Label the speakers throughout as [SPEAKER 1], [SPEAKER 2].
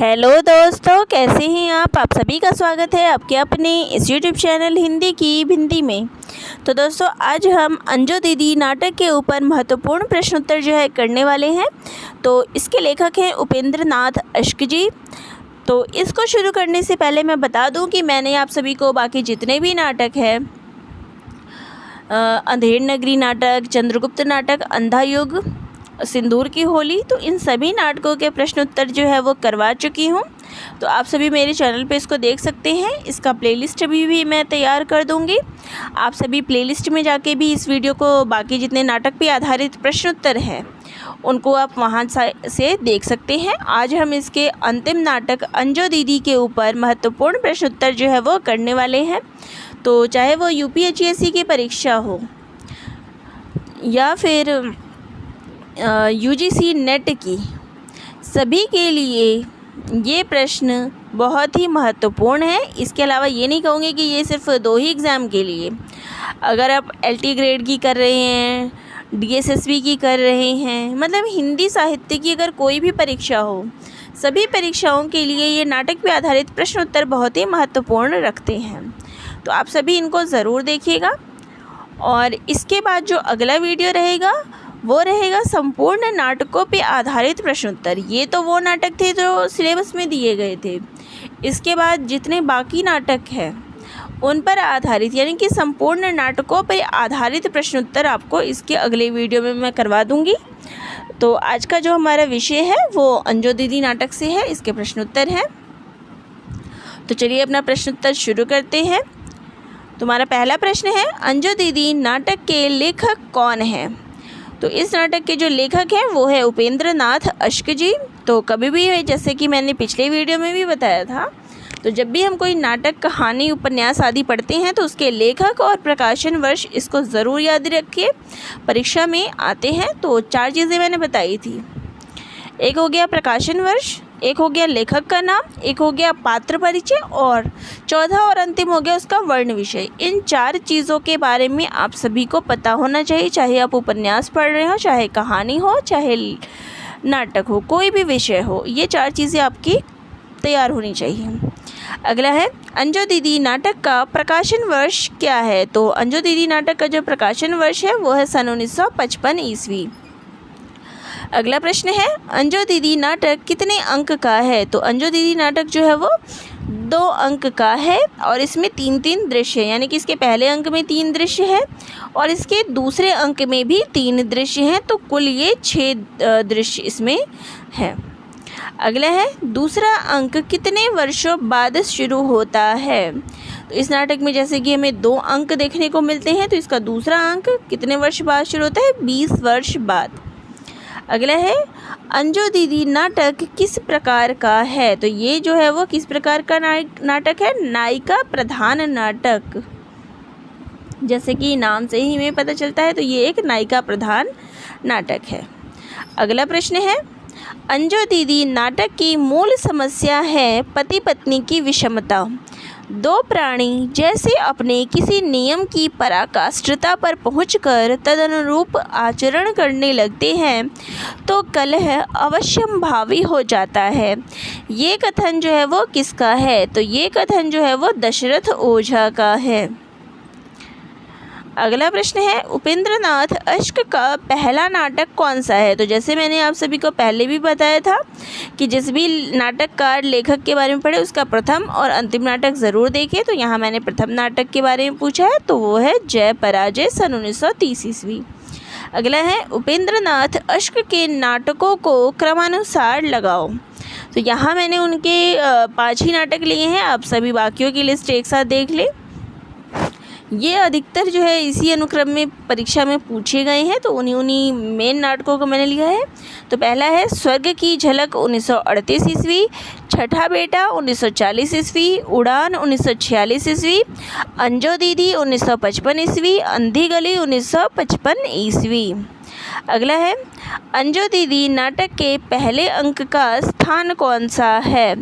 [SPEAKER 1] Hello दोस्तों, कैसे हैं आप सभी का स्वागत है आपके अपने इस यूट्यूब चैनल हिंदी की भिंडी में। तो दोस्तों, आज हम अंजू दीदी नाटक के ऊपर महत्वपूर्ण प्रश्नोत्तर जो है करने वाले हैं। तो इसके लेखक हैं उपेंद्र नाथ अश्क जी। तो इसको शुरू करने से पहले मैं बता दूं कि मैंने आप सभी को बाकी जितने भी नाटक हैं, अंधेर नगरी नाटक, चंद्रगुप्त नाटक, अंधा युग, सिंदूर की होली, तो इन सभी नाटकों के प्रश्नोत्तर जो है वो करवा चुकी हूँ। तो आप सभी मेरे चैनल पे इसको देख सकते हैं। इसका प्लेलिस्ट भी मैं तैयार कर दूँगी। आप सभी प्लेलिस्ट में जाके भी इस वीडियो को, बाकी जितने नाटक पे आधारित प्रश्नोत्तर हैं उनको आप वहाँ से देख सकते हैं। आज हम इसके अंतिम नाटक अंजू दीदी के ऊपर महत्वपूर्ण प्रश्नोत्तर जो है वो करने वाले हैं। तो चाहे वो UPSC की परीक्षा हो या फिर UGC नेट की, सभी के लिए ये प्रश्न बहुत ही महत्वपूर्ण है। इसके अलावा ये नहीं कहूँगी कि ये सिर्फ 2 ही एग्ज़ाम के लिए। अगर आप LT ग्रेड की कर रहे हैं, DSSB की कर रहे हैं, मतलब हिंदी साहित्य की अगर कोई भी परीक्षा हो, सभी परीक्षाओं के लिए ये नाटक पे आधारित प्रश्नोत्तर बहुत ही महत्वपूर्ण रखते हैं। तो आप सभी इनको ज़रूर देखिएगा। और इसके बाद जो अगला वीडियो रहेगा वो रहेगा संपूर्ण नाटकों पे आधारित प्रश्नोत्तर। ये तो वो नाटक थे जो सिलेबस में दिए गए थे। इसके बाद जितने बाकी नाटक हैं उन पर आधारित, यानी कि संपूर्ण नाटकों पर आधारित प्रश्नोत्तर आपको इसके अगले वीडियो में मैं करवा दूंगी। तो आज का जो हमारा विषय है वो अंजू दीदी नाटक से है, इसके प्रश्नोत्तर हैं। तो चलिए अपना प्रश्नोत्तर शुरू करते हैं। तुम्हारा पहला प्रश्न है, अंजू दीदी नाटक के लेखक कौन हैं? तो इस नाटक के जो लेखक हैं वो है उपेंद्र नाथ अश्क जी। तो कभी भी, जैसे कि मैंने पिछले वीडियो में भी बताया था, तो जब भी हम कोई नाटक, कहानी, उपन्यास आदि पढ़ते हैं तो उसके लेखक और प्रकाशन वर्ष इसको ज़रूर याद रखिए, परीक्षा में आते हैं। तो 4 चीज़ें मैंने बताई थी। एक हो गया प्रकाशन वर्ष, एक हो गया लेखक का नाम, एक हो गया पात्र परिचय, और चौथा और अंतिम हो गया उसका वर्ण विषय। इन 4 चीज़ों के बारे में आप सभी को पता होना चाहिए, चाहे आप उपन्यास पढ़ रहे हो, चाहे कहानी हो, चाहे नाटक हो, कोई भी विषय हो, ये 4 चीज़ें आपकी तैयार होनी चाहिए। अगला है, अंजू दीदी नाटक का प्रकाशन वर्ष क्या है? तो अंजू दीदी नाटक का जो प्रकाशन वर्ष है वो है सन 1955 ईस्वी। अगला प्रश्न है, अंजू दीदी नाटक कितने अंक का है? तो अंजू दीदी नाटक जो है वो 2 अंक का है और इसमें 3-3 दृश्य, यानी कि इसके पहले अंक में 3 दृश्य है और इसके दूसरे अंक में भी 3 दृश्य हैं। तो कुल ये 6 दृश्य इसमें है। अगला है, दूसरा अंक कितने वर्षों बाद शुरू होता है? तो इस नाटक में जैसे कि हमें 2 अंक देखने को मिलते हैं, तो इसका दूसरा अंक कितने वर्ष बाद शुरू होता है? 20 वर्ष बाद। अगला है, अंजू दीदी नाटक किस प्रकार का है? तो ये जो है वो किस प्रकार का नाटक है? नायिका प्रधान नाटक। जैसे कि नाम से ही हमें पता चलता है, तो ये एक नायिका प्रधान नाटक है। अगला प्रश्न है, अंजू दीदी नाटक की मूल समस्या है पति पत्नी की विषमता। 2 प्राणी जैसे अपने किसी नियम की पराकाष्ठता पर पहुंचकर तदनुरूप आचरण करने लगते हैं तो कलह अवश्यंभावी हो जाता है। ये कथन जो है वो किसका है? तो ये कथन जो है वो दशरथ ओझा का है। अगला प्रश्न है, उपेंद्र नाथ अश्क का पहला नाटक कौन सा है? तो जैसे मैंने आप सभी को पहले भी बताया था कि जिस भी नाटककार, लेखक के बारे में पढ़े उसका प्रथम और अंतिम नाटक ज़रूर देखें। तो यहाँ मैंने प्रथम नाटक के बारे में पूछा है, तो वो है जय पराजय सन 1930 ईस्वी। अगला है, उपेंद्र नाथ अश्क के नाटकों को क्रमानुसार लगाओ। तो यहाँ मैंने उनके 5 ही नाटक लिए हैं। आप सभी बाकियों की लिस्ट एक साथ देख लें। ये अधिकतर जो है इसी अनुक्रम में परीक्षा में पूछे गए हैं, तो उन्हीं मेन नाटकों को मैंने लिया है। तो पहला है स्वर्ग की झलक 1938 ईस्वी, छठा बेटा 1940 ईस्वी, उड़ान 1946 ईस्वी, अंजू दीदी 1955 ईस्वी, अंधी गली 1955 ईस्वी। अगला है, अंजू दीदी नाटक के पहले अंक का स्थान कौन सा है?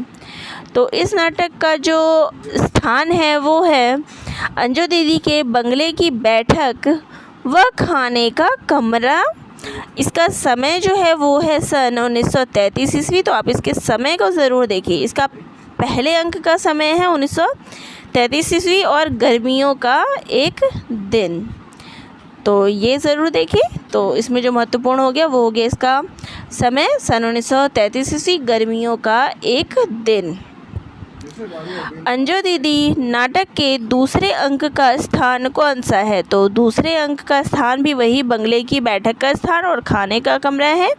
[SPEAKER 1] तो इस नाटक का जो स्थान है वो है अंजू दीदी के बंगले की बैठक व खाने का कमरा इसका समय जो है वो है सन 1933 ईस्वी। तो आप इसके समय को ज़रूर देखिए। इसका पहले अंक का समय है 1933 ईस्वी और गर्मियों का एक दिन, तो ये ज़रूर देखिए। तो इसमें जो महत्वपूर्ण हो गया वो हो गया इसका समय सन 1933 ईस्वी, गर्मियों का एक दिन। अंजू दीदी नाटक के दूसरे अंक का स्थान कौन सा है? तो दूसरे अंक का स्थान भी वही बंगले की बैठक का स्थान और खाने का कमरा है।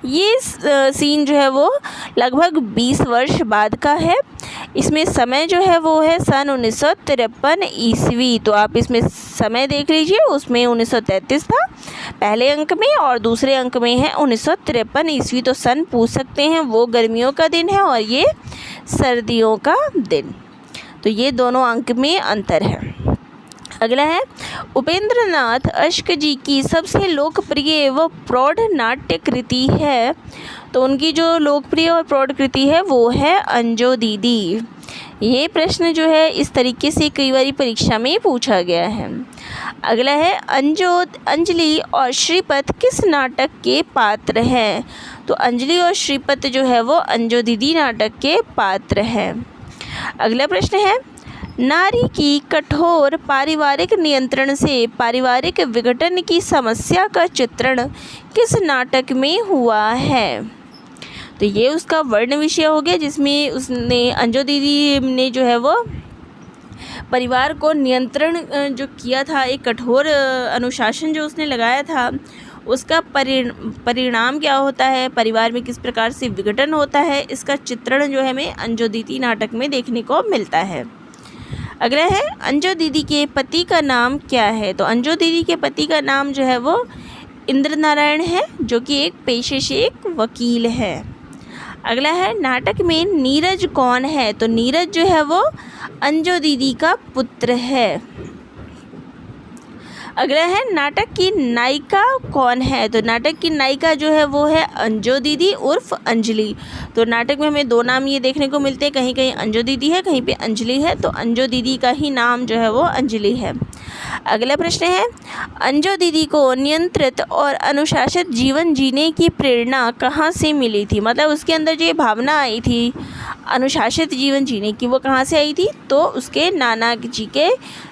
[SPEAKER 1] ये सीन जो है वो लगभग 20 वर्ष बाद का है। इसमें समय जो है वो है सन 1953 ईस्वी। तो आप इसमें समय देख लीजिए, उसमें 1933 था पहले अंक में और दूसरे अंक में है 1953 ईस्वी। तो सन पूछ सकते हैं, वो गर्मियों का दिन है और ये सर्दियों का दिन। तो ये दोनों अंक में अंतर है। अगला है उपेंद्र नाथ अश्क जी की सबसे लोकप्रिय व प्रौढ़ नाट्य कृति है। तो उनकी जो लोकप्रिय और प्रौढ़ कृति है वो है अंजू दीदी। ये प्रश्न जो है इस तरीके से कई बार परीक्षा में पूछा गया है। अगला है अंजलि और श्रीपत किस नाटक के पात्र हैं? तो अंजलि और श्रीपत जो है वो अंजू दीदी नाटक के पात्र हैं। अगला प्रश्न है नारी की कठोर पारिवारिक नियंत्रण से पारिवारिक विघटन की समस्या का चित्रण किस नाटक में हुआ है? तो ये उसका वर्ण विषय हो गया, जिसमें उसने अंजू दीदी ने जो है वो परिवार को नियंत्रण जो किया था, एक कठोर अनुशासन जो उसने लगाया था, उसका परिणाम क्या होता है, परिवार में किस प्रकार से विघटन होता है, इसका चित्रण जो है हमें अंजू दीदी नाटक में देखने को मिलता है। अगला है अंजू दीदी के पति का नाम क्या है? तो अंजू दीदी के पति का नाम जो है वो इंद्र नारायण है, जो कि एक पेशे से एक वकील है। अगला है नाटक में नीरज कौन है? तो नीरज जो है वो अंजू दीदी का पुत्र है। अगला है नाटक की नायिका कौन है? तो नाटक की नायिका जो है वो है अंजू दीदी उर्फ अंजलि। तो नाटक में हमें दो नाम ये देखने को मिलते हैं, कहीं कहीं अंजू दीदी है, कहीं पे अंजलि है। तो अंजू दीदी का ही नाम जो है वो अंजलि है। अगला प्रश्न है अंजू दीदी को नियंत्रित और अनुशासित जीवन जीने की प्रेरणा कहाँ से मिली थी? मतलब उसके अंदर जो ये भावना आई थी अनुशासित जीवन जीने की, वो कहाँ से आई थी? तो उसके नाना जी के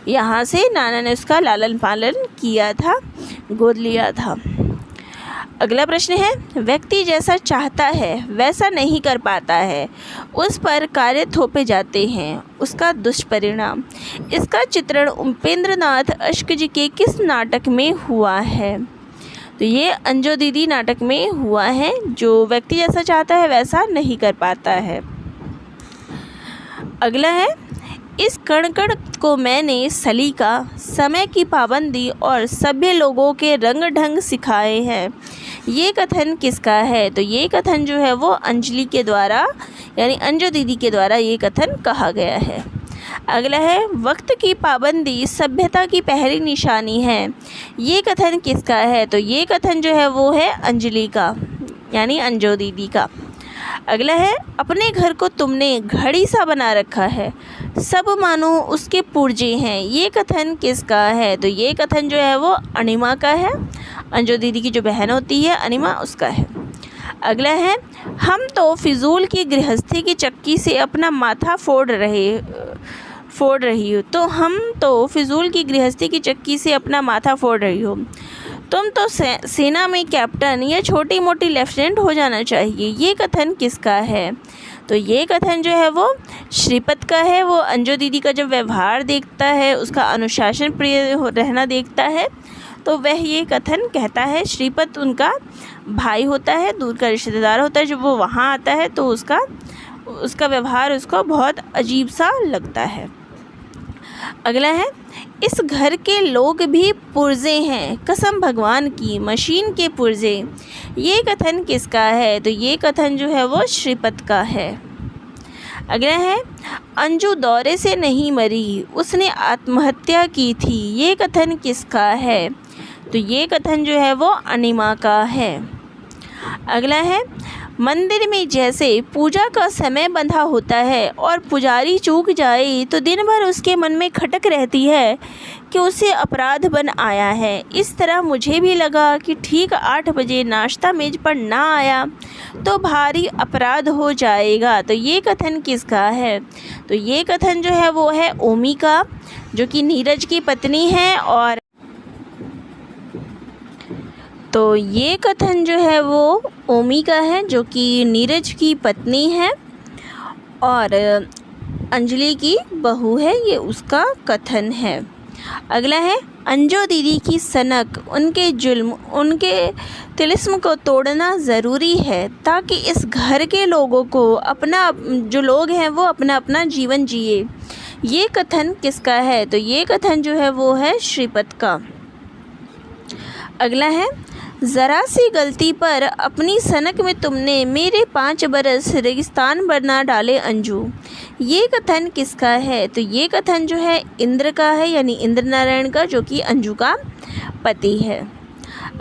[SPEAKER 1] यहाँ से, नाना ने उसका लालन पालन किया था, गोद लिया था। अगला प्रश्न है व्यक्ति जैसा चाहता है वैसा नहीं कर पाता है, उस पर कार्य थोपे जाते हैं, उसका दुष्परिणाम। इसका चित्रण उपेंद्र नाथ अश्क जी के किस नाटक में हुआ है? तो ये अंजू दीदी नाटक में हुआ है। जो व्यक्ति जैसा चाहता है वैसा नहीं कर पाता है। अगला है इस कण कण को मैंने सलीका, समय की पाबंदी और सभ्य लोगों के रंग ढंग सिखाए हैं, ये कथन किसका है? तो ये कथन जो है वो अंजलि के द्वारा, यानी अंजू दीदी के द्वारा ये कथन कहा गया है। अगला है वक्त की पाबंदी सभ्यता की पहली निशानी है, ये कथन किसका है? तो ये कथन जो है वो है अंजलि का, यानी अंजू दीदी का। अगला है अपने घर को तुमने घड़ी सा बना रखा है, सब मानो उसके पुर्जे हैं, ये कथन किसका है? तो ये कथन जो है वो अनिमा का है, अंजू दीदी की जो बहन होती है अनिमा, उसका है। अगला है हम तो फिजूल की गृहस्थी की चक्की से अपना माथा फोड़ रही हो। तो हम तो फिजूल की गृहस्थी की चक्की से अपना माथा फोड़ रही हो, तुम तो सेना में कैप्टन या छोटी मोटी लेफ्टिनेंट हो जाना चाहिए, ये कथन किसका है? तो ये कथन जो है वो श्रीपत का है। वो अंजू दीदी का जब व्यवहार देखता है, उसका अनुशासन प्रिय रहना देखता है, तो वह ये कथन कहता है। श्रीपत उनका भाई होता है, दूर का रिश्तेदार होता है। जब वो वहाँ आता है तो उसका व्यवहार उसको बहुत अजीब सा लगता है। अगला है इस घर के लोग भी पुर्जे हैं, कसम भगवान की, मशीन के पुर्जे, ये कथन किसका है? तो ये कथन जो है वो श्रीपत का है। अगला है अंजू दौरे से नहीं मरी, उसने आत्महत्या की थी, ये कथन किसका है? तो ये कथन जो है वो अनिमा का है। अगला है मंदिर में जैसे पूजा का समय बंधा होता है और पुजारी चूक जाए तो दिन भर उसके मन में खटक रहती है कि उसे अपराध बन आया है। इस तरह मुझे भी लगा कि ठीक 8 बजे नाश्ता मेज पर ना आया तो भारी अपराध हो जाएगा। तो ये कथन किसका है? तो ये कथन जो है वो है ओमी का, जो कि नीरज की पत्नी है। और तो ये कथन जो है वो ओमी का है, जो कि नीरज की पत्नी है और अंजलि की बहू है, ये उसका कथन है। अगला है अंजू दीदी की सनक, उनके जुल्म, उनके तिलिस्म को तोड़ना ज़रूरी है ताकि इस घर के लोगों को अपना, जो लोग हैं वो अपना अपना जीवन जिए। ये कथन किसका है? तो ये कथन जो है वो है श्रीपत का। अगला है ज़रा सी गलती पर अपनी सनक में तुमने मेरे 5 बरस रेगिस्तान बना डाले अंजू। ये कथन किसका है? तो ये कथन जो है इंद्र का है, यानी इंद्र नारायण का, जो कि अंजू का पति है।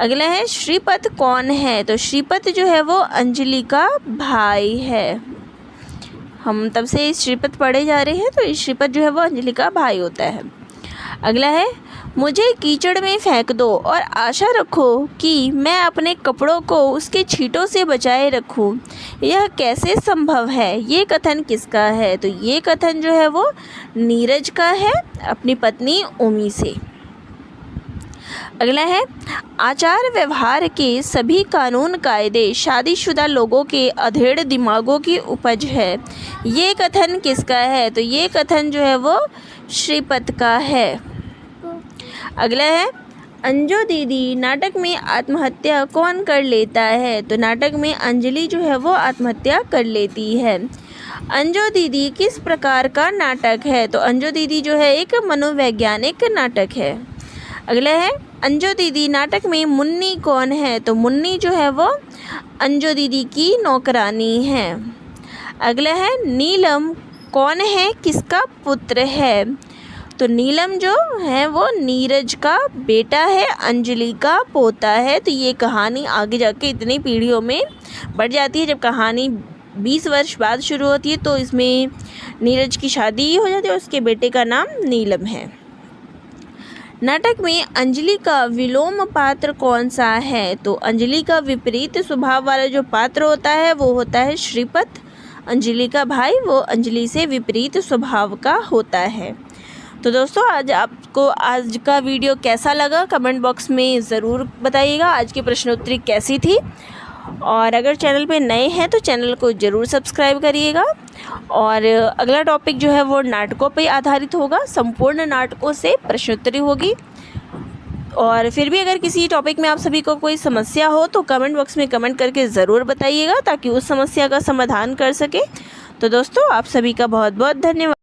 [SPEAKER 1] अगला है श्रीपत कौन है? तो श्रीपत जो है वो अंजलि का भाई है। हम तब से श्रीपत पढ़े जा रहे हैं, तो श्रीपत जो है वो अंजलि का भाई होता है। अगला है मुझे कीचड़ में फेंक दो और आशा रखो कि मैं अपने कपड़ों को उसके छींटों से बचाए रखूं। यह कैसे संभव है? ये कथन किसका है? तो ये कथन जो है वो नीरज का है, अपनी पत्नी ओमी से। अगला है आचार व्यवहार के सभी कानून कायदे शादीशुदा लोगों के अधेड़ दिमागों की उपज है। ये कथन किसका है? तो ये कथन जो है वो श्रीपत का है। अगला है अंजू दीदी नाटक में आत्महत्या कौन कर लेता है? तो नाटक में अंजलि जो है वो आत्महत्या कर लेती है। अंजू दीदी किस प्रकार का नाटक है? तो अंजू दीदी जो है एक मनोवैज्ञानिक नाटक है। अगला है अंजू दीदी नाटक में मुन्नी कौन है? तो मुन्नी जो है वो अंजू दीदी की नौकरानी है। अगला है नीलम कौन है, किसका पुत्र है? तो नीलम जो है वो नीरज का बेटा है, अंजलि का पोता है। तो ये कहानी आगे जाके इतनी पीढ़ियों में बढ़ जाती है। जब कहानी 20 वर्ष बाद शुरू होती है तो इसमें नीरज की शादी हो जाती है और उसके बेटे का नाम नीलम है। नाटक में अंजलि का विलोम पात्र कौन सा है? तो अंजलि का विपरीत स्वभाव वाला जो पात्र होता है वो होता है श्रीपत। अंजलि का भाई, वो अंजलि से विपरीत स्वभाव का होता है। तो दोस्तों आज का वीडियो कैसा लगा कमेंट बॉक्स में ज़रूर बताइएगा। आज की प्रश्नोत्तरी कैसी थी? और अगर चैनल पे नए हैं तो चैनल को ज़रूर सब्सक्राइब करिएगा। और अगला टॉपिक जो है वो नाटकों पे आधारित होगा, संपूर्ण नाटकों से प्रश्नोत्तरी होगी। और फिर भी अगर किसी टॉपिक में आप सभी को कोई समस्या हो तो कमेंट बॉक्स में कमेंट करके ज़रूर बताइएगा ताकि उस समस्या का समाधान कर सके। तो दोस्तों आप सभी का बहुत बहुत धन्यवाद।